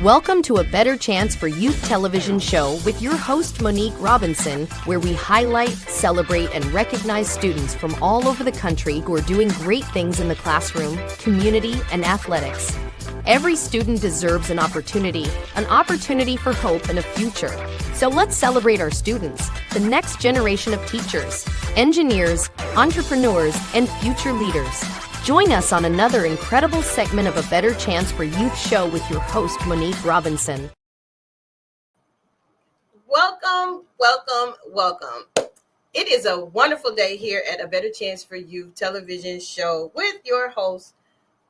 Welcome to A Better Chance for Youth television show with your host, Monique Robinson, where we highlight, celebrate, and recognize students from all over the country who are doing great things in the classroom, community, and athletics. Every student deserves an opportunity for hope and a future. So let's celebrate our students, the next generation of teachers, engineers, entrepreneurs, and future leaders. Join us on another incredible segment of A Better Chance for Youth show with your host, Monique Robinson. Welcome, welcome, welcome. It is a wonderful day here at A Better Chance for Youth television show with your host,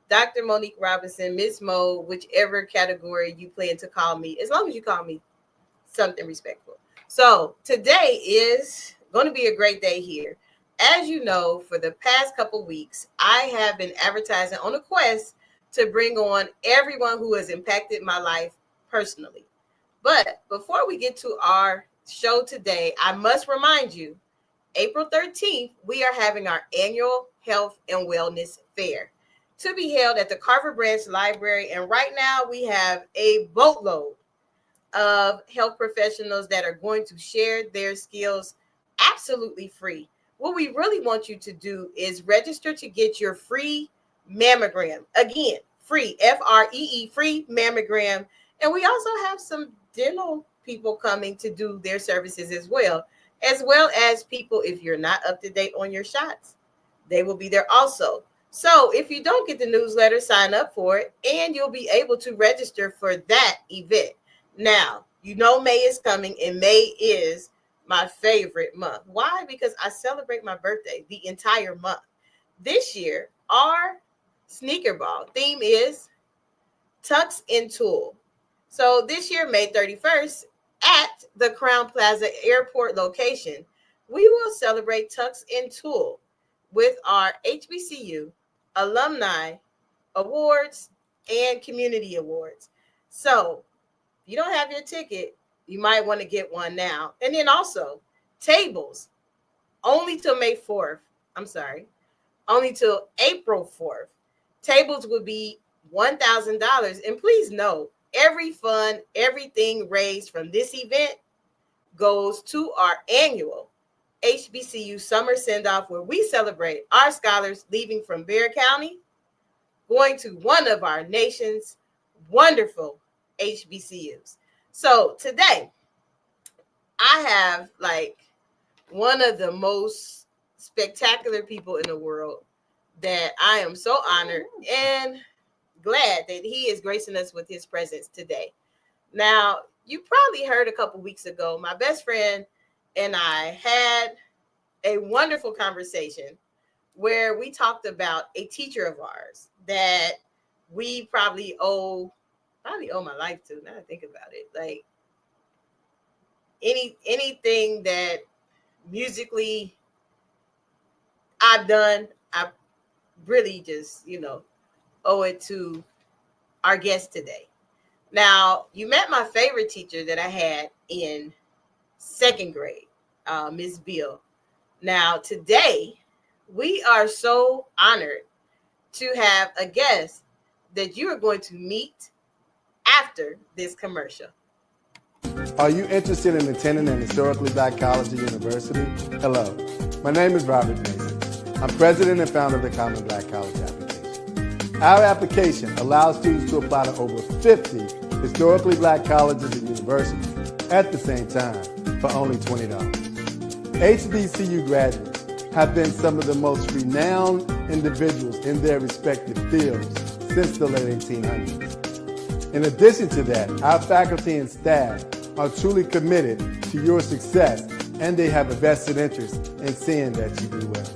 Dr. Monique Robinson, Miss Mo, whichever category you plan to call me, as long as you call me something respectful. So today is going to be a great day here. As you know, for the past couple weeks, I have been advertising on a quest to bring on everyone who has impacted my life personally. But before we get to our show today, I must remind you, April 13th, we are having our annual Health and Wellness Fair to be held at the Carver Branch Library. And right now we have a boatload of health professionals that are going to share their skills absolutely free. What we really want you to do is register to get your free mammogram. Again, free, F-R-E-E, free mammogram. And we also have some dental people coming to do their services as well as people, if you're not up to date on your shots, they will be there also. So if you don't get the newsletter, sign up for it, and you'll be able to register for that event. Now, you know May is coming, and May is my favorite month. Why? Because I celebrate my birthday the entire month. This year, our sneaker ball theme is Tucks in Tulle. So this year, May 31st, at the Crowne Plaza Airport location, we will celebrate Tucks in Tulle with our HBCU alumni awards and community awards. So if you don't have your ticket, you might want to get one now. And then also tables only till only till April 4th. Tables will be $1,000. And please know, everything raised from this event goes to our annual HBCU summer send-off, where we celebrate our scholars leaving from Bexar County, going to one of our nation's wonderful HBCUs. So today, I have one of the most spectacular people in the world that I am so honored and glad that he is gracing us with his presence today. Now, you probably heard a couple weeks ago, my best friend and I had a wonderful conversation where we talked about a teacher of ours that we probably owe my life to. Now I think about it, like anything that musically I've done, I really just owe it to our guest today. Now, you met my favorite teacher that I had in second grade, Miss Bill. Now, today, we are so honored to have a guest that you are going to meet after this commercial. Are you interested in attending an historically black college or university? Hello, my name is Robert Mason. I'm president and founder of the Common Black College application. Our application allows students to apply to over 50 historically black colleges and universities at the same time for only $20. HBCU graduates have been some of the most renowned individuals in their respective fields since the late 1800s. In addition to that, our faculty and staff are truly committed to your success, and they have a vested interest in seeing that you do well.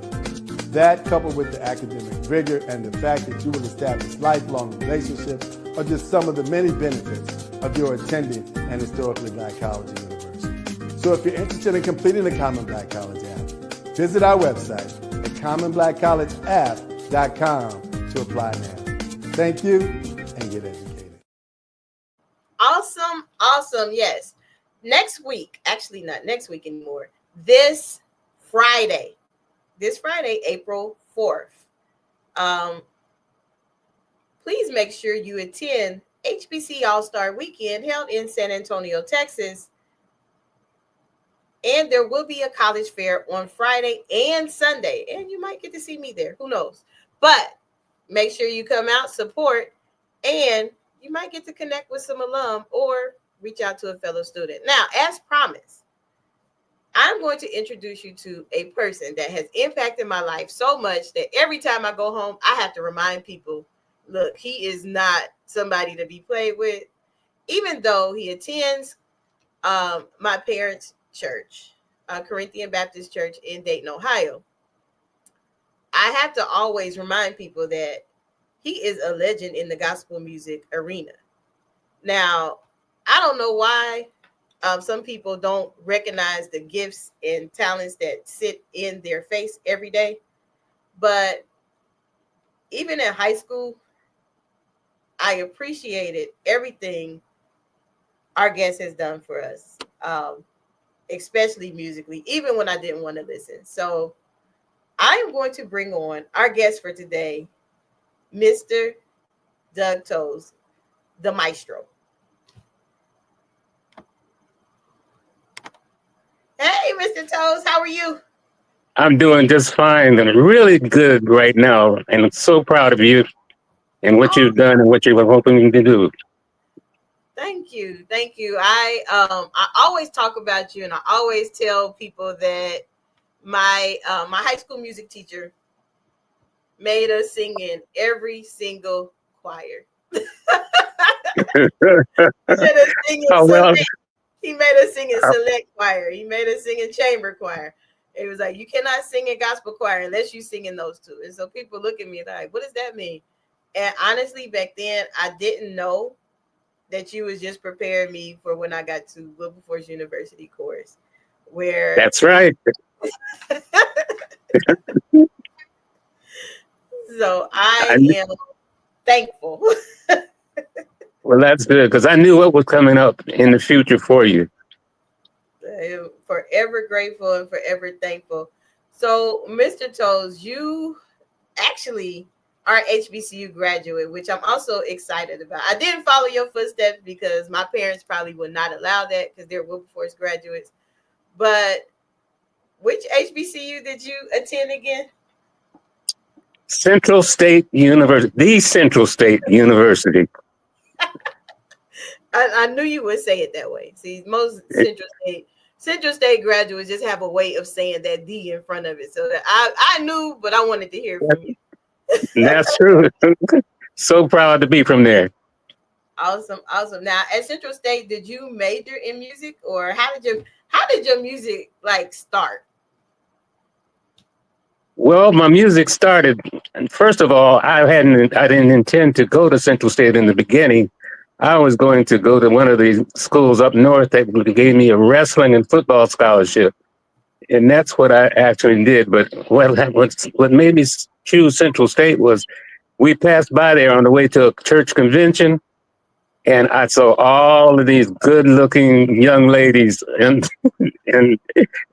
That, coupled with the academic rigor and the fact that you will establish lifelong relationships, are just some of the many benefits of your attending an historically black college or university. So if you're interested in completing the Common Black College app, visit our website at commonblackcollegeapp.com to apply now. Thank you, and get educated. Awesome. Yes. Next week, actually not next week anymore, this Friday, April 4th, please make sure you attend HBC All-Star Weekend held in San Antonio, Texas. And there will be a college fair on Friday and Sunday. And you might get to see me there. Who knows? But make sure you come out, support, and you might get to connect with some alum or reach out to a fellow student. Now, as promised, I'm going to introduce you to a person that has impacted my life so much that every time I go home, I have to remind people, look, he is not somebody to be played with. Even though he attends my parents' church, Corinthian Baptist Church in Dayton, Ohio, I have to always remind people that he is a legend in the gospel music arena. Now, I don't know why some people don't recognize the gifts and talents that sit in their face every day. But even in high school, I appreciated everything our guest has done for us, especially musically, even when I didn't want to listen. So I am going to bring on our guest for today, Mr. Doug Toles, the maestro. Hey, Mr. Toles, how are you? I'm doing just fine and really good right now. And I'm so proud of you and what you've done and what you were hoping to do. Thank you. Thank you. I always talk about you, and I always tell people that my high school music teacher made us sing in every single choir. Oh, well, He made us sing in select choir. He made us sing in chamber choir. It was like, you cannot sing in gospel choir unless you sing in those two. And so people look at me and they're like, what does that mean? And honestly, back then, I didn't know that you was just preparing me for when I got to Wilberforce University course. Where that's right. So I am thankful. Well, that's good because I knew what was coming up in the future for you. I am forever grateful and forever thankful. So, Mr. Toles, you actually are an HBCU graduate, which I'm also excited about. I didn't follow your footsteps because my parents probably would not allow that because they're Wilberforce graduates. But which HBCU did you attend again? Central State University, the Central State University. I knew you would say it that way. See, most Central State graduates just have a way of saying that D in front of it. So that I knew, but I wanted to hear from you. That's true. So proud to be from there. Awesome. Now, at Central State, did you major in music, or how did your music start? Well, my music started. First of all, I didn't intend to go to Central State in the beginning. I was going to go to one of the schools up north that gave me a wrestling and football scholarship, and that's what I actually did. But what made me choose Central State was we passed by there on the way to a church convention, and I saw all of these good-looking young ladies, and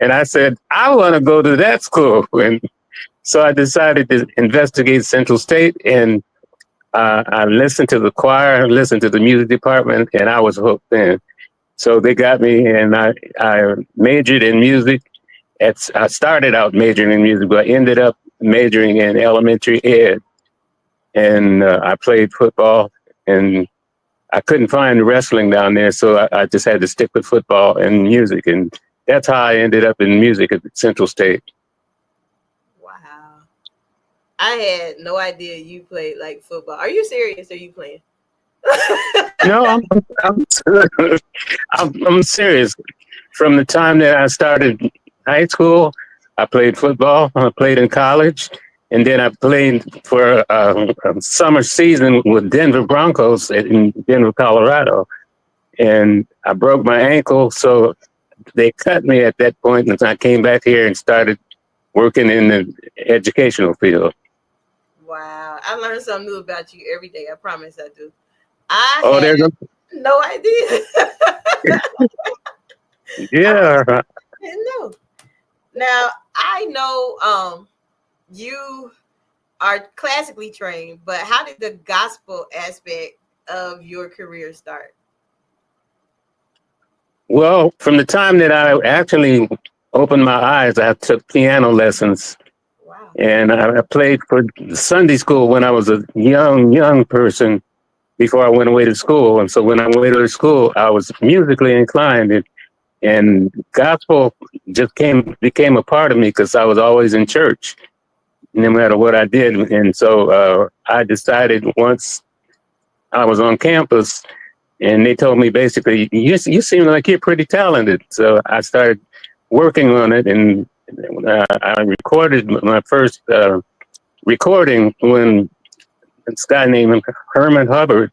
I said, I want to go to that school. And so I decided to investigate Central State, and I listened to the choir, listened to the music department, and I was hooked in. So they got me, and I majored in music. I started out majoring in music, but I ended up majoring in elementary ed. And I played football, and I couldn't find wrestling down there, so I just had to stick with football and music. And that's how I ended up in music at Central State. Wow. I had no idea you played football. Are you serious? Are you playing? No, I'm serious. From the time that I started high school, I played football. I played in college, and then I played for a summer season with Denver Broncos in Denver, Colorado. And I broke my ankle, so they cut me at that point, and I came back here and started working in the educational field. Wow. I learn something new about you every day. I promise I do. I had no idea. Yeah. I didn't know. Now, I know you are classically trained, but how did the gospel aspect of your career start? Well, from the time that I actually opened my eyes, I took piano lessons, Wow. and I played for Sunday school when I was a young person before I went away to school. And so when I went away to school, I was musically inclined, and gospel just became a part of me because I was always in church, no matter what I did. And so I decided once I was on campus, and they told me basically, you seem like you're pretty talented. So I started working on it, and I recorded my first recording when this guy named Herman Hubbard,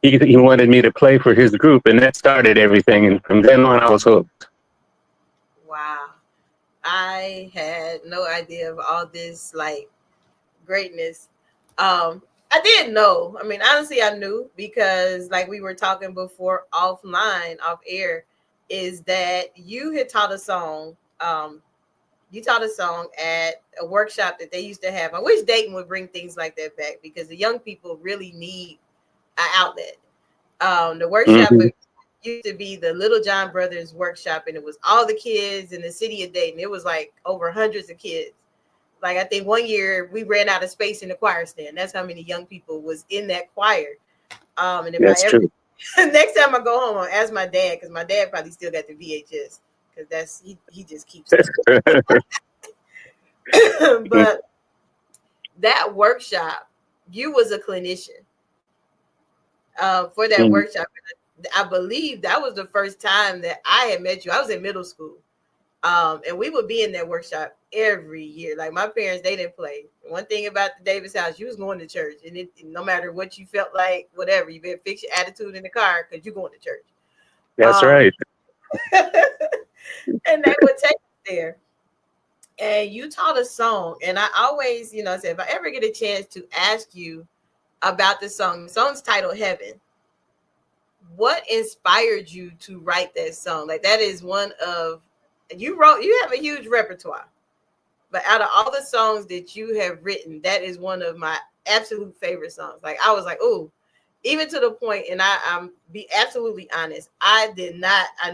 he wanted me to play for his group, and that started everything. And from then on, I was hooked. Wow. I had no idea of all this like greatness. I didn't know. I mean, honestly, I knew because like we were talking before offline, off air, is that you had taught a song. You taught a song at a workshop that they used to have. I wish Dayton would bring things like that back because the young people really need an outlet. The workshop Mm-hmm. used to be the Little John Brothers workshop, and it was all the kids in the city of Dayton. It was like over hundreds of kids. Like I think one year we ran out of space in the choir stand. That's how many young people was in that choir. And if That's I ever true. next time I go home, I'll ask my dad because my dad probably still got the VHS because that's he just keeps stuff. But that workshop, you was a clinician for that workshop. I believe that was the first time that I had met you. I was in middle school. And we would be in that workshop every year. Like my parents, they didn't play. One thing about the Davis house, you was going to church, and no matter what you felt like, whatever, you better fix your attitude in the car because you're going to church. That's right. And they would take us there. And you taught a song, and I always, said if I ever get a chance to ask you about the song's titled Heaven. What inspired you to write that song? Like that is one of you have a huge repertoire, but out of all the songs that you have written, that is one of my absolute favorite songs. Like I was like, oh, even to the point, and I'm be absolutely honest, I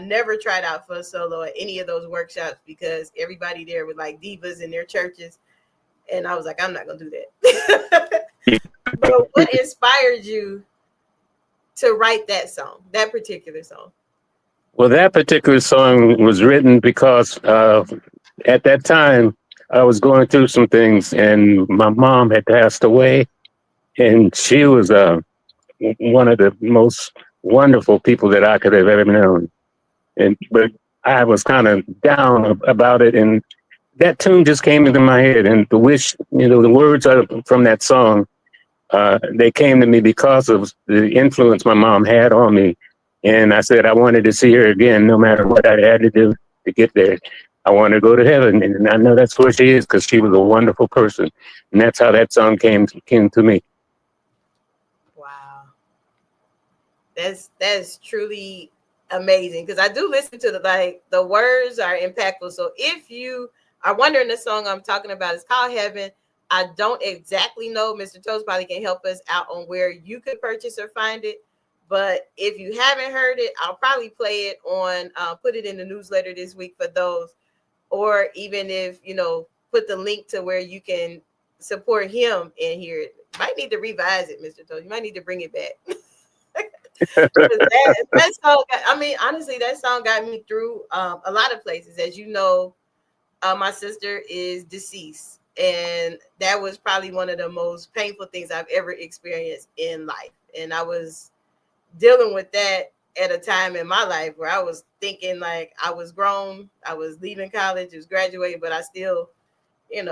never tried out for a solo at any of those workshops because everybody there was like divas in their churches, and I was like, I'm not gonna do that. But what inspired you to write that song, that particular song? Well, that particular song was written because at that time I was going through some things, and my mom had passed away, and she was one of the most wonderful people that I could have ever known. But I was kind of down about it, and that tune just came into my head, and the words from that song. They came to me because of the influence my mom had on me. And I said I wanted to see her again, no matter what I had to do to get there. I wanted to go to heaven. And I know that's where she is because she was a wonderful person. And that's how that song came to me. Wow. That's truly amazing because I do listen to the words are impactful. So if you are wondering, the song I'm talking about is called Heaven. I don't exactly know. Mr. Toles probably can help us out on where you could purchase or find it. But if you haven't heard it, I'll probably play it on, put it in the newsletter this week for those. Or even if, put the link to where you can support him and hear it. You might need to revise it, Mr. Toles. You might need to bring it back. that song, honestly, that song got me through a lot of places. As you know, my sister is deceased. And that was probably one of the most painful things I've ever experienced in life. And I was dealing with that at a time in my life where I was thinking like I was grown, I was leaving college, I was graduating, but I still, you're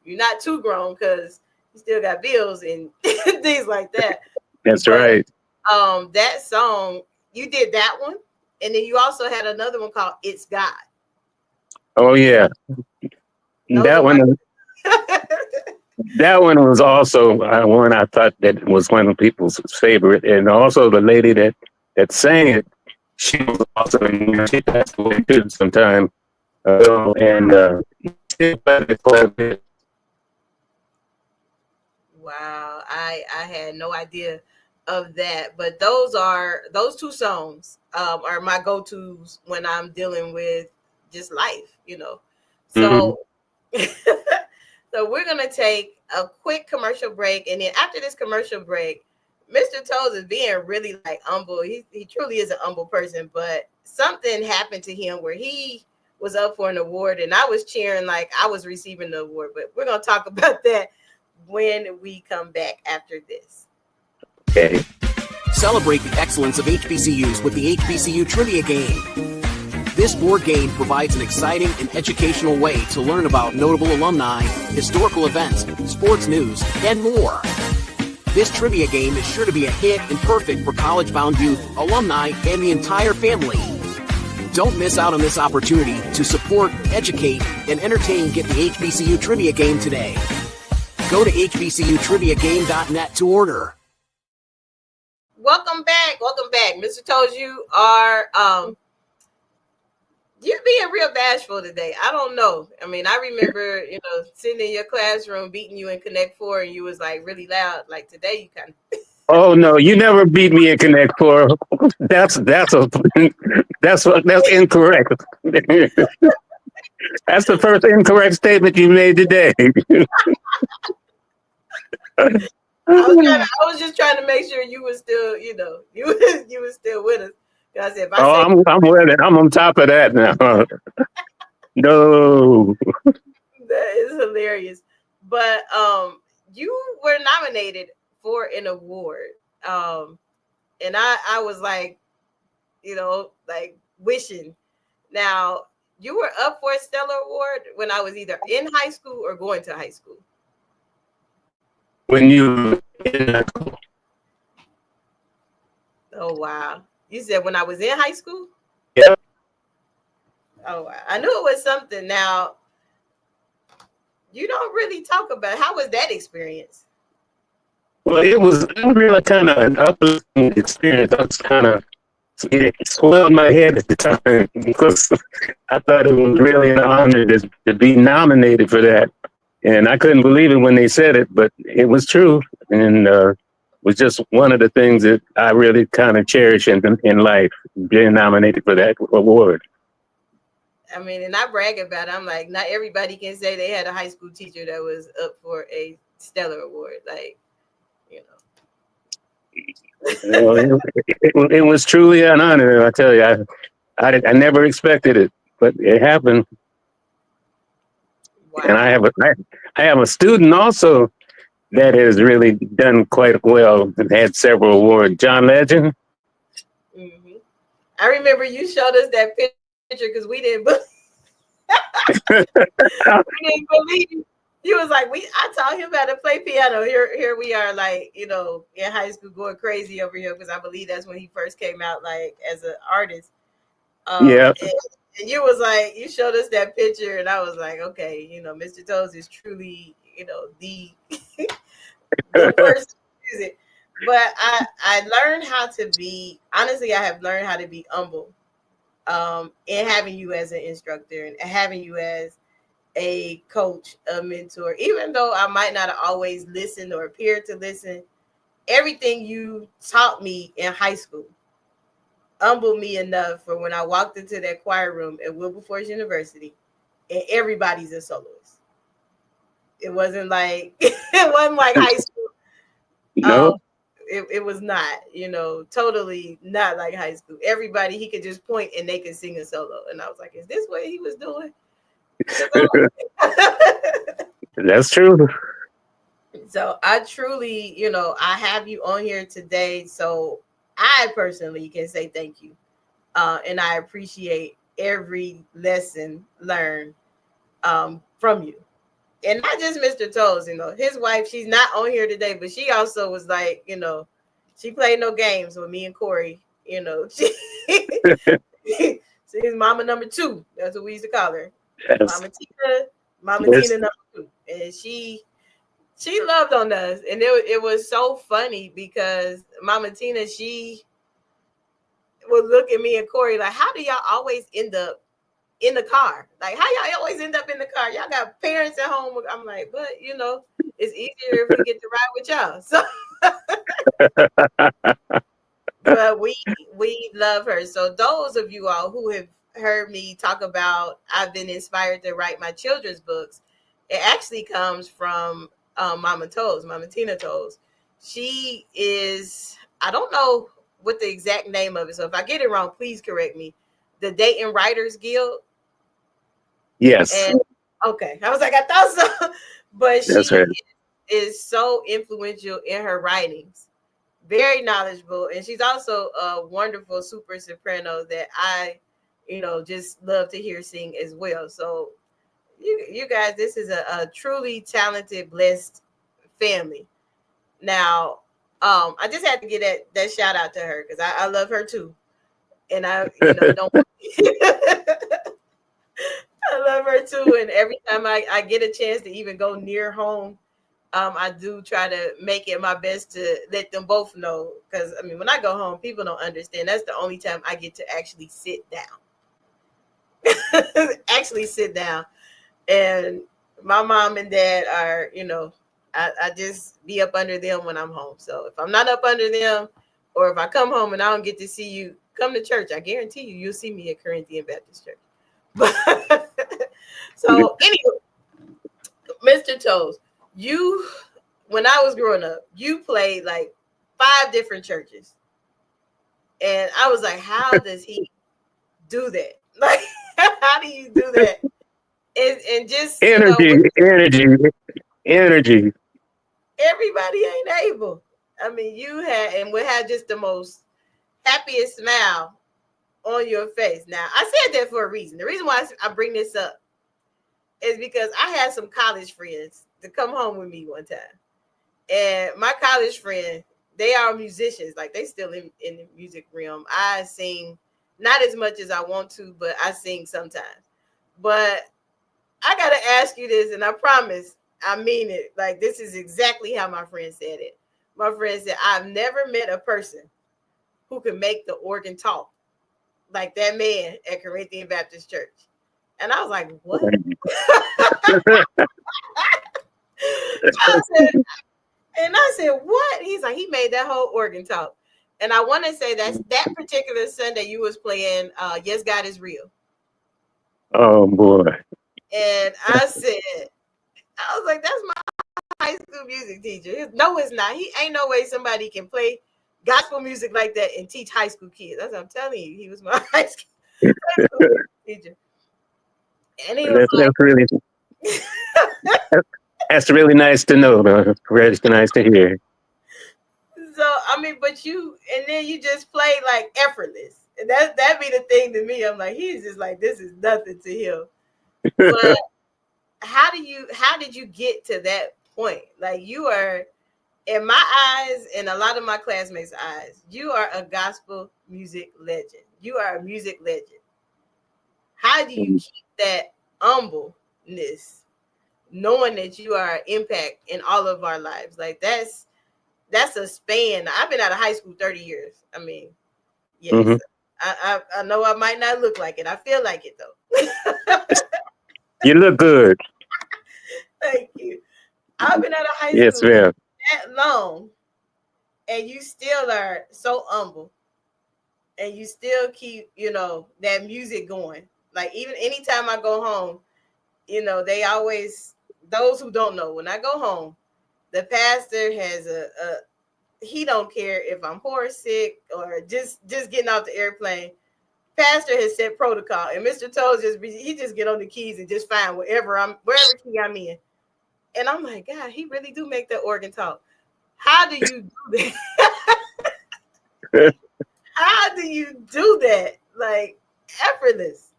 not too grown because you still got bills and things like that. That's right. That song, you did that one. And then you also had another one called It's God. Oh, yeah. That one. That one was also one I thought that was one of people's favorite, and also the lady that sang it, she was also she passed away too sometime ago, and wow, I had no idea of that. But those two songs are my go-tos when I'm dealing with just life, So so we're gonna take a quick commercial break, and then after this commercial break, Mr. Toles is being really like humble. He truly is an humble person, but something happened to him where he was up for an award, and I was cheering like I was receiving the award. But we're gonna talk about that when we come back after this. Okay. Celebrate the excellence of HBCUs with the HBCU Trivia Game. This board game provides an exciting and educational way to learn about notable alumni, historical events, sports news, and more. This trivia game is sure to be a hit and perfect for college-bound youth, alumni, and the entire family. Don't miss out on this opportunity to support, educate, and entertain Get the HBCU Trivia Game today. Go to hbcutriviagame.net to order. Welcome back. Mr. Toles, you're being real bashful today. I don't know. I mean, I remember, sitting in your classroom beating you in Connect 4, and you was like really loud. Like today, you kind of. Oh no, you never beat me in Connect 4. That's incorrect. That's the first incorrect statement you made today. I was just trying to make sure you were still, you were still with us. I said, I'm with it. I'm on top of that now. No. That is hilarious. But you were nominated for an award. And I was like, like wishing. Now, you were up for a Stellar Award when I was either in high school or going to high school. When you in high school. Oh, wow. You said when I was in high school? Yeah. Oh, wow. I knew it was something. Now, you don't really talk about how was that experience? Well, it was really kind of an uplifting experience. It swelled my head at the time because I thought it was really an honor to be nominated for that. And I couldn't believe it when they said it, but it was true. And was just one of the things that I really kind of cherish in life, being nominated for that award. I mean, and I brag about it. I'm like, not everybody can say they had a high school teacher that was up for a Stellar Award. Like, It was truly an honor. I tell you, I never expected it, but it happened. Wow. And I have a student also that has really done quite well and had several awards. John Legend. Mm-hmm. I remember you showed us that picture because we didn't believe. We didn't believe. He was like, I taught him how to play piano. Here we are, like, in high school going crazy over here because I believe that's when he first came out, like, as an artist. Yeah. And you was like, you showed us that picture, and I was like, okay, Mr. Toles is truly, the person to use it. But I learned how to be, honestly, I have learned how to be humble in having you as an instructor and having you as a coach, a mentor, even though I might not have always listened or appeared to listen, everything you taught me in high school humbled me enough for when I walked into that choir room at Wilberforce University and everybody's a soloist. It wasn't like high school. No. It was not, totally not like high school. Everybody, he could just point and they could sing a solo. And I was like, is this what he was doing? That's true. So I truly, I have you on here today. So I personally can say thank you. And I appreciate every lesson learned from you. And not just Mr. Toles, his wife, she's not on here today, but she also was like, she played no games with me and Corey. She's mama number 2. That's what we used to call her. Yes. Mama Tina number 2. And she loved on us. And it was so funny because Mama Tina, she would look at me and Corey like, how do y'all always end up in the car? Like, how y'all always end up in the car? Y'all got parents at home. I'm like, but it's easier if we get to ride with y'all. So But we love her. So those of you all who have heard me talk about I've been inspired to write my children's books, it actually comes from Mama Toles, Mama Tina Toles. She is, I don't know what the exact name of it. So if I get it wrong, please correct me. The Dayton Writers Guild. Yes, And okay, I was like, I thought so. But that's she right. is so influential in her writings, very knowledgeable, and she's also a wonderful super soprano that I, just love to hear sing as well. So you guys, this is a truly talented, blessed family. Now, I just had to get that shout out to her because I love her too, and I don't. I love her too, and every time I get a chance to even go near home, I do try to make it my best to let them both know. Because I mean, when I go home, people don't understand. That's the only time I get to actually sit down. Actually sit down. And my mom and dad are, I just be up under them when I'm home. So if I'm not up under them, or if I come home and I don't get to see you come to church, I guarantee you'll see me at Corinthian Baptist Church. So anyway, Mr. Toes, when I was growing up, you played like 5 different churches. And I was like, how does he do that? Like, how do you do that? And just energy. Everybody ain't able. I mean, you had and would have just the most happiest smile on your face. Now, I said that for a reason. The reason why I bring this up is because I had some college friends to come home with me one time. And my college friend, they are musicians. Like, they still in the music realm. I sing not as much as I want to, but I sing sometimes. But I got to ask you this, and I promise I mean it. Like, this is exactly how my friend said it. My friend said, I've never met a person who can make the organ talk like that man at Corinthian Baptist Church. And I was like, what? I said, what? He's like, he made that whole organ talk. And I want to say that particular Sunday you was playing Yes, God is Real. Oh, boy. And I was like, that's my high school music teacher. No, it's not. He ain't no way somebody can play gospel music like that and teach high school kids. That's what I'm telling you. He was my high school teacher. And he was that's really nice to know, though. It's nice to hear. So, I mean, and then you just play like effortless. And that'd be the thing to me. I'm like, he's just like, this is nothing to him. But how did you get to that point? Like, you are, in my eyes and a lot of my classmates' eyes, you are a gospel music legend. You are a music legend. How do you keep that humbleness, knowing that you are an impact in all of our lives? Like, that's a span. I've been out of high school 30 years. I mean, yes, mm-hmm. I know I might not look like it. I feel like it, though. You look good. Thank you. I've been out of high school that long, and you still are so humble, and you still keep, that music going. Like, even anytime I go home, they always, those who don't know, when I go home, the pastor has he don't care if I'm horse sick or just getting off the airplane. Pastor has set protocol, and Mr. Toles he just get on the keys and just find wherever key I'm in. And I'm like, God, he really do make that organ talk. How do you do that? How do you do that? Like, effortless.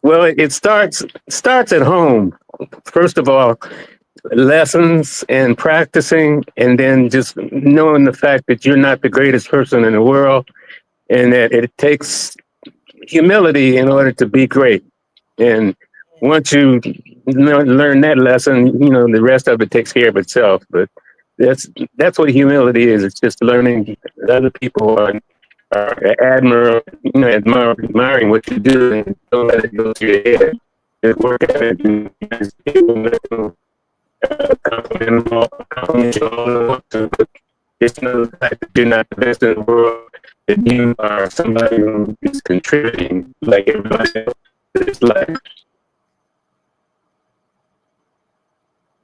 Well, it starts at home. First of all, lessons and practicing, and then just knowing the fact that you're not the greatest person in the world, and that it takes humility in order to be great. And once you learn that lesson, the rest of it takes care of itself. But that's what humility is. It's just learning that other people are admiring what you do, and don't let it go to your head. Just work at it, and compliment you all they want to. But Just know the fact that you're not the best in the world, that you are somebody who is contributing like everybody else to this life.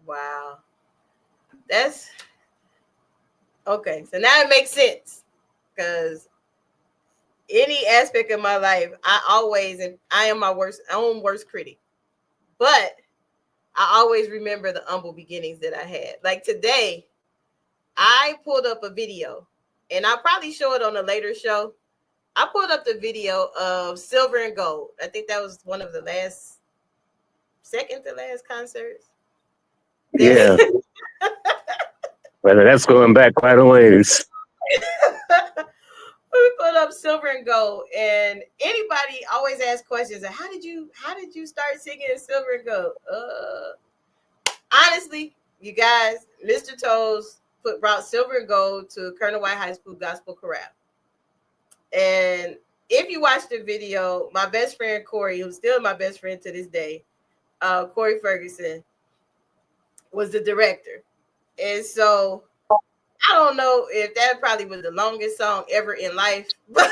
Wow. That's okay. So now it makes sense, because any aspect of my life, I am my own worst critic. But I always remember the humble beginnings that I had. Like today, I pulled up a video, and I'll probably show it on a later show. I pulled up the video of Silver and Gold. I think that was one of the second to last concerts. Yeah. Well, that's going back quite a ways. We put up Silver and Gold, and anybody always asks questions like, how did you start singing Silver and Gold? Honestly, you guys, Mr. Toles brought Silver and Gold to Colonel White High School Gospel Chorale. And if you watch the video, my best friend Corey, who's still my best friend to this day, Corey Ferguson, was the director. And so I don't know if that probably was the longest song ever in life, but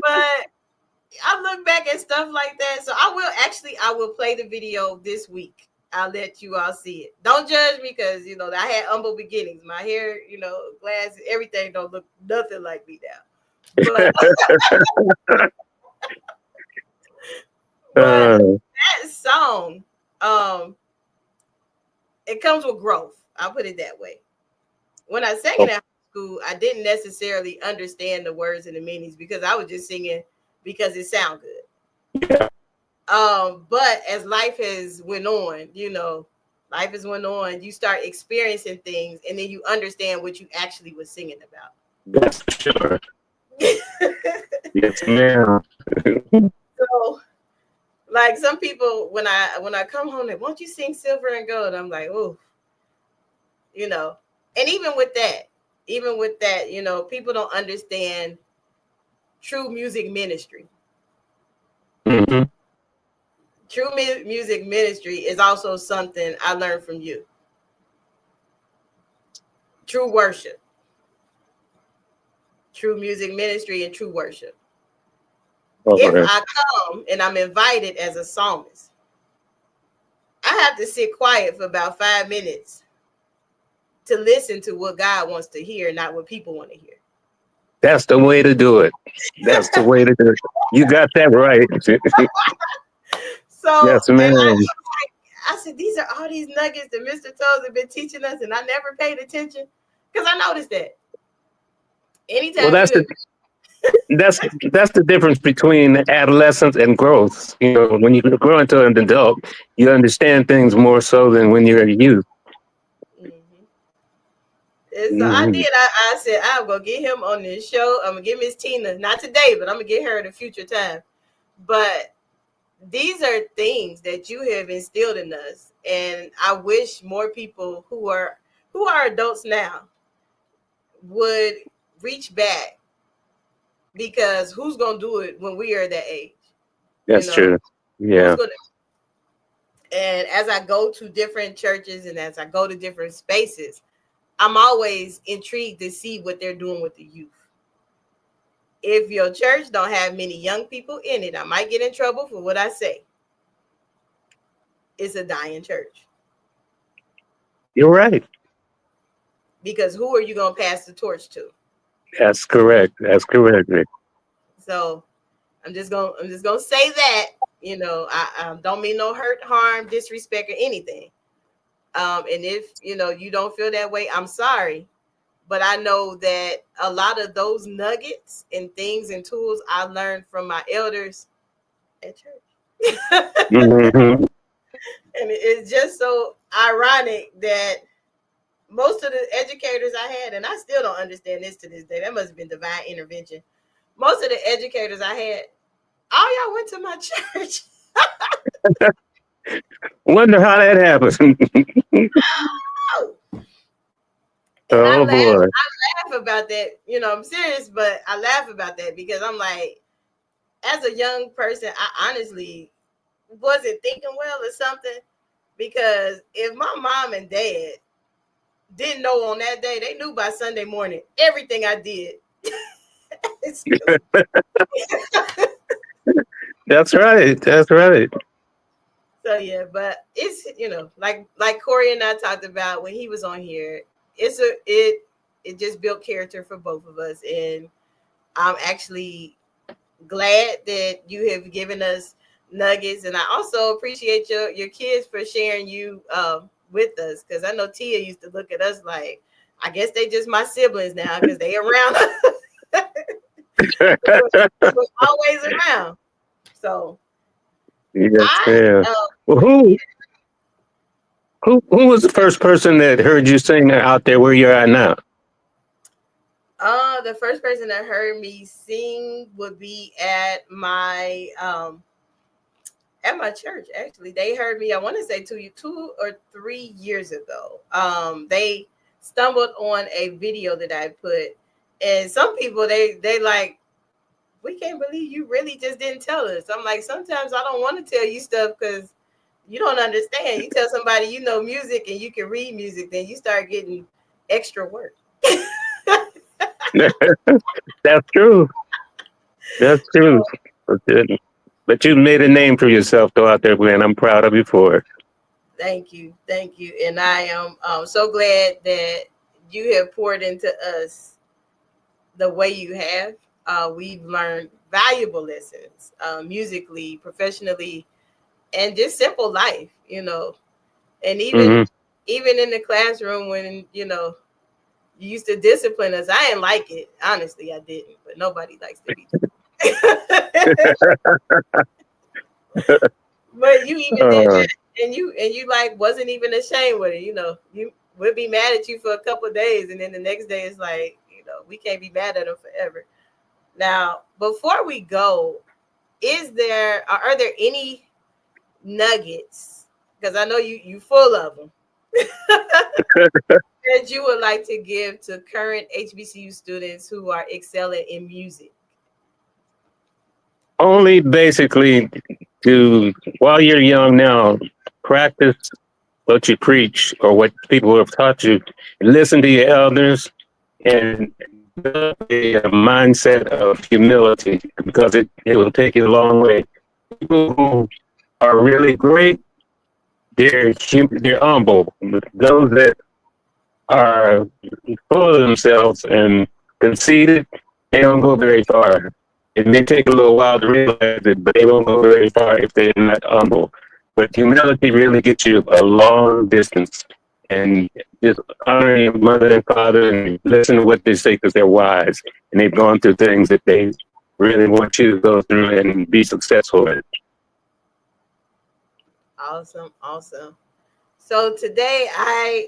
I look back at stuff like that. So I will play the video this week. I'll let you all see it. Don't judge me, because I had humble beginnings. My hair, glasses, everything don't look nothing like me now. But that song, it comes with growth. I'll put it that way. When I sang in high school, I didn't necessarily understand the words and the meanings, because I was just singing because it sounded good. Yeah. But as life has went on, you start experiencing things, and then you understand what you actually was singing about. That's for sure. Yes, ma'am. So, like some people, when I come home, like, won't you sing Silver and Gold? I'm like, oh, and even with that, people don't understand true music ministry. Mm-hmm. True music ministry is also something I learned from you. True worship. True music ministry and true worship. If I come and I'm invited as a psalmist, I have to sit quiet for about 5 minutes to listen to what God wants to hear, not what people want to hear. That's the way to do it. That's the way to do it. You got that right. So yes, ma'am. I said, these are all these nuggets that Mr. Toles have been teaching us, and I never paid attention, because I noticed that. Anytime. Well, that's the difference between adolescence and growth. When you grow into an adult, you understand things more so than when you're a youth. And so I did. I said, I'm going to get him on this show. I'm going to get Miss Tina, not today, but I'm going to get her at a future time. But these are things that you have instilled in us. And I wish more people who are adults now would reach back, because who's going to do it when we are that age? That's true. Yeah. And as I go to different churches and as I go to different spaces, I'm always intrigued to see what they're doing with the youth. If your church don't have many young people in it, I might get in trouble for what I say. It's a dying church. You're right. Because who are you going to pass the torch to? That's correct. That's correct, Rick. So I'm just gonna say that, I don't mean no hurt, harm, disrespect, or anything. And if you don't feel that way, I'm sorry. But I know that a lot of those nuggets and things and tools I learned from my elders at church. Mm-hmm. And it's just so ironic that most of the educators I had, and I still don't understand this to this day, that must have been divine intervention. Most of the educators I had, all y'all went to my church. Wonder how that happened. Oh, boy. I laugh about that. I'm serious, but I laugh about that because I'm like, as a young person, I honestly wasn't thinking well or something. because if my mom and dad didn't know on that day, they knew by Sunday morning everything I did. That's right. That's right. So yeah, but it's like Corey and I talked about when he was on here. It just built character for both of us, and I'm actually glad that you have given us nuggets, and I also appreciate your kids for sharing you with us, because I know Tia used to look at us like, I guess they just my siblings now because they around us. They were always around. So Yes, I yeah. Well, who was the first person that heard you sing out there where you're at now? The first person that heard me sing would be at my church. Actually, they heard me, I want to say 2 or 3 years ago. They stumbled on a video that I put, and some people they like, we can't believe you really just didn't tell us. I'm like, sometimes I don't want to tell you stuff because you don't understand. You tell somebody you know music and you can read music, then you start getting extra work. That's true. That's true. But you made a name for yourself though out there, Glenn. I'm proud of you for it. Thank you, and I am so glad that you have poured into us the way you have. We've learned valuable lessons, musically, professionally, and just simple life. And even in the classroom when you used to discipline us, I didn't like it. Honestly, I didn't. But nobody likes to be. But you even did that, and you like wasn't even ashamed with it. You would be mad at you for a couple of days, and then the next day it's like, we can't be mad at them forever. Now, before we go, are there any nuggets? Because I know you full of them. That you would like to give to current HBCU students who are excelling in music? Only basically while you're young now, practice what you preach or what people have taught you. Listen to your elders and develop a mindset of humility, because it will take you a long way. People who are really great, they're humble. Those that are full of themselves and conceited, they don't go very far. It may take a little while to realize it, but they won't go very far if they're not humble. But humility really gets you a long distance. And just honor your mother and father and listen to what they say, because they're wise and they've gone through things that they really want you to go through and be successful in. Awesome. So today I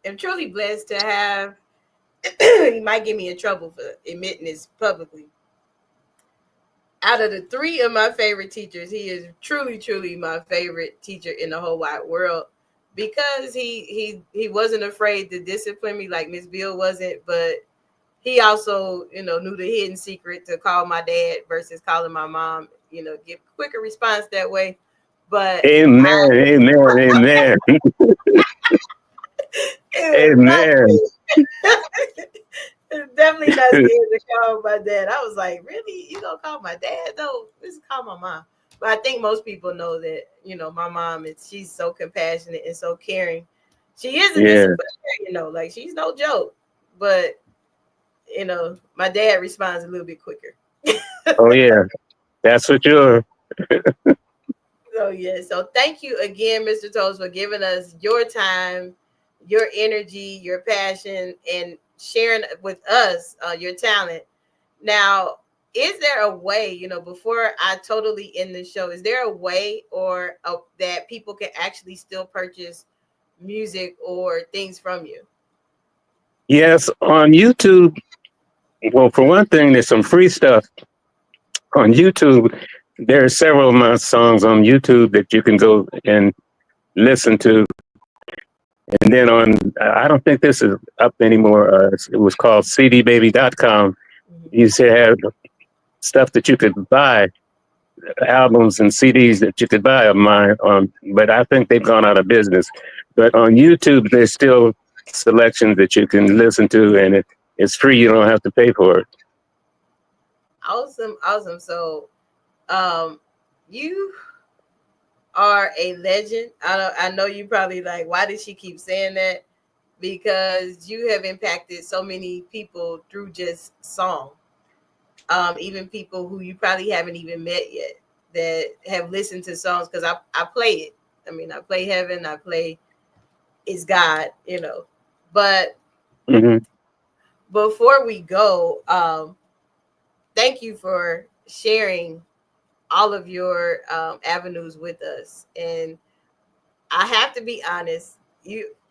am truly blessed to have. You might get me in trouble for admitting this publicly. Out of the three of my favorite teachers, he is truly my favorite teacher in the whole wide world, because he wasn't afraid to discipline me like Miss Bill wasn't, but he also knew the hidden secret to call my dad versus calling my mom. Get quicker response that way. But amen. Amen. Definitely not scared to call my dad. I was like, really? You gonna call my dad though? Just call my mom. But I think most people know that, my mom she's so compassionate and so caring. She is a disciplinarian, like she's no joke. But my dad responds a little bit quicker. Oh yeah. That's for sure. So thank you again, Mr. Toles, for giving us your time, your energy, your passion, and sharing with us your talent. Now, is there a way, before I totally end the show, is there a way that people can actually still purchase music or things from you? Yes, on YouTube. Well, for one thing, there's some free stuff on YouTube. There are several of my songs on YouTube that you can go and listen to. And then I don't think this is up anymore. It was called cdbaby.com. You should have stuff that you could buy albums and CDs that you could buy of mine, but I think they've gone out of business. But on YouTube, there's still selections that you can listen to, and it's free. You don't have to pay for it. Awesome. So, you are a legend. I know you probably like, why did she keep saying that? Because you have impacted so many people through just song. Even people who you probably haven't even met yet that have listened to songs, because I play it. I mean, I play Heaven, I play It's God, But before we go, thank you for sharing all of your avenues with us. And I have to be honest,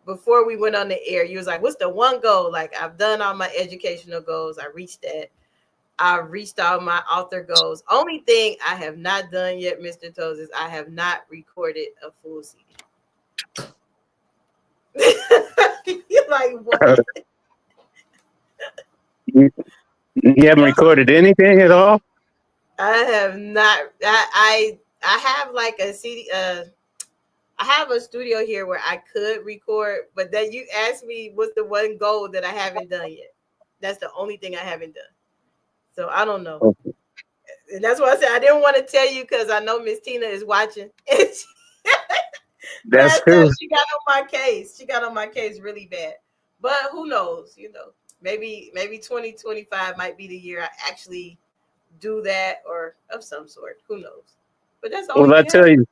before we went on the air, you was like, what's the one goal? Like, I've done all my educational goals. I reached that. I reached all my author goals. Only thing I have not done yet, Mr. Toles, is I have not recorded a full CD. You're like, what? You haven't recorded anything at all? I have not. I have like a CD. I have a studio here where I could record, but then you asked me what's the one goal that I haven't done yet. That's the only thing I haven't done. So I don't know. Okay. And that's why I said I didn't want to tell you, because I know Miss Tina is watching. That's true. She got on my case. She got on my case really bad. But who knows? Maybe 2025 might be the year I actually do that, or of some sort. Who knows? But that's all. Well, I tell you,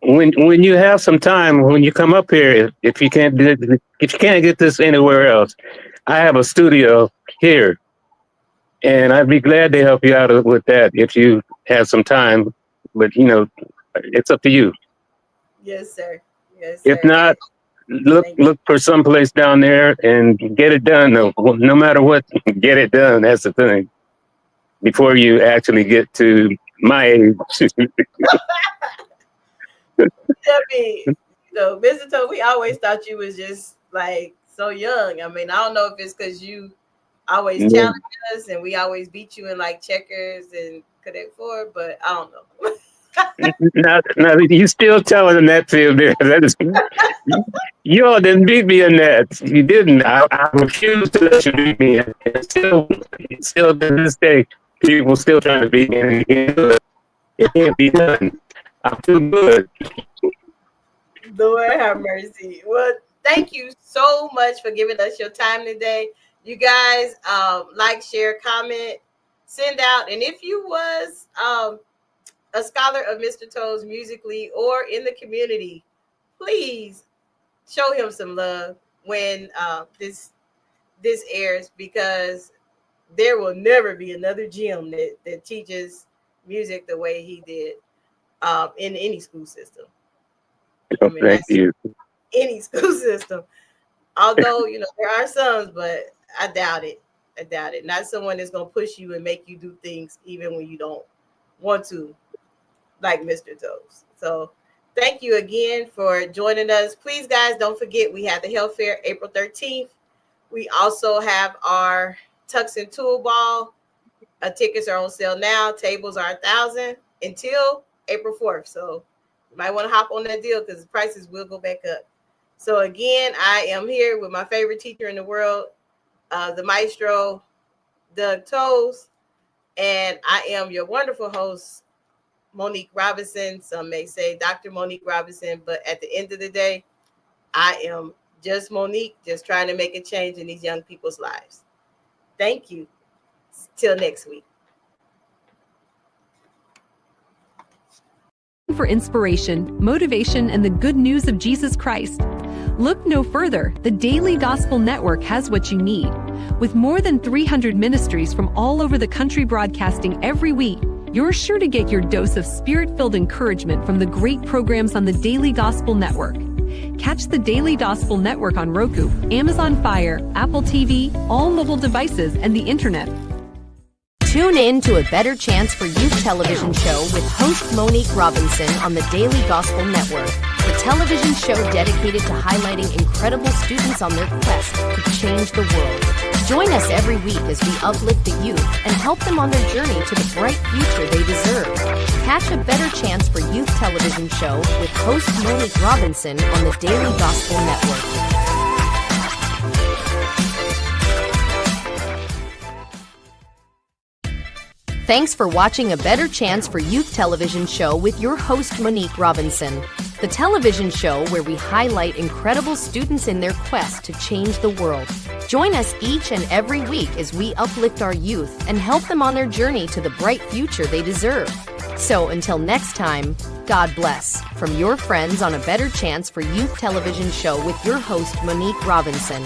when you have some time, when you come up here, if you can't get this anywhere else, I have a studio here, and I'd be glad to help you out with that if you have some time. But it's up to you. Yes, sir. Yes, sir. If not, look for someplace down there and get it done. No matter what, get it done. That's the thing. Before you actually get to my age. Mr. Toles, we always thought you was just like so young. I mean, I don't know if it's because you always challenge us and we always beat you in like checkers and Connect Four, but I don't know. No, you still telling them that field there. You all didn't beat me in that. You didn't. I refuse to let you beat me. And still to this day, people still trying to beat me. And it can't be done. I feel good. Lord have mercy. Well, thank you so much for giving us your time today. You guys, like, share, comment, send out. And if you was a scholar of Mr. Toles musically or in the community, please show him some love when this airs, because there will never be another gym that teaches music the way he did in any school system. Thank you. Any school system. Although, there are some, but I doubt it. Not someone that's going to push you and make you do things even when you don't want to, like Mr. Toles. So thank you again for joining us. Please, guys, don't forget we have the Health Fair April 13th. We also have our Tux and Tool Ball. Tickets are on sale now. Tables are $1,000 until April 4th. So you might want to hop on that deal because the prices will go back up. So again, I am here with my favorite teacher in the world, the maestro, Doug Toles, and I am your wonderful host, Monique Robinson. Some may say Dr. Monique Robinson, but at the end of the day, I am just Monique, just trying to make a change in these young people's lives. Thank you. Till next week. For inspiration, motivation, and the good news of Jesus Christ. Look no further. The Daily Gospel Network has what you need. With more than 300 ministries from all over the country broadcasting every week, you're sure to get your dose of spirit-filled encouragement from the great programs on the Daily Gospel Network. Catch the Daily Gospel Network on Roku, Amazon Fire, Apple TV, all mobile devices, and the internet. Tune in to A Better Chance for Youth television show with host Monique Robinson on the Daily Gospel Network, the television show dedicated to highlighting incredible students on their quest to change the world. Join us every week as we uplift the youth and help them on their journey to the bright future they deserve. Catch A Better Chance for Youth television show with host Monique Robinson on the Daily Gospel Network. Thanks for watching A Better Chance for Youth television show with your host Monique Robinson, the television show where we highlight incredible students in their quest to change the world. Join us each and every week as we uplift our youth and help them on their journey to the bright future they deserve. So until next time, God bless from your friends on A Better Chance for Youth television show with your host Monique Robinson.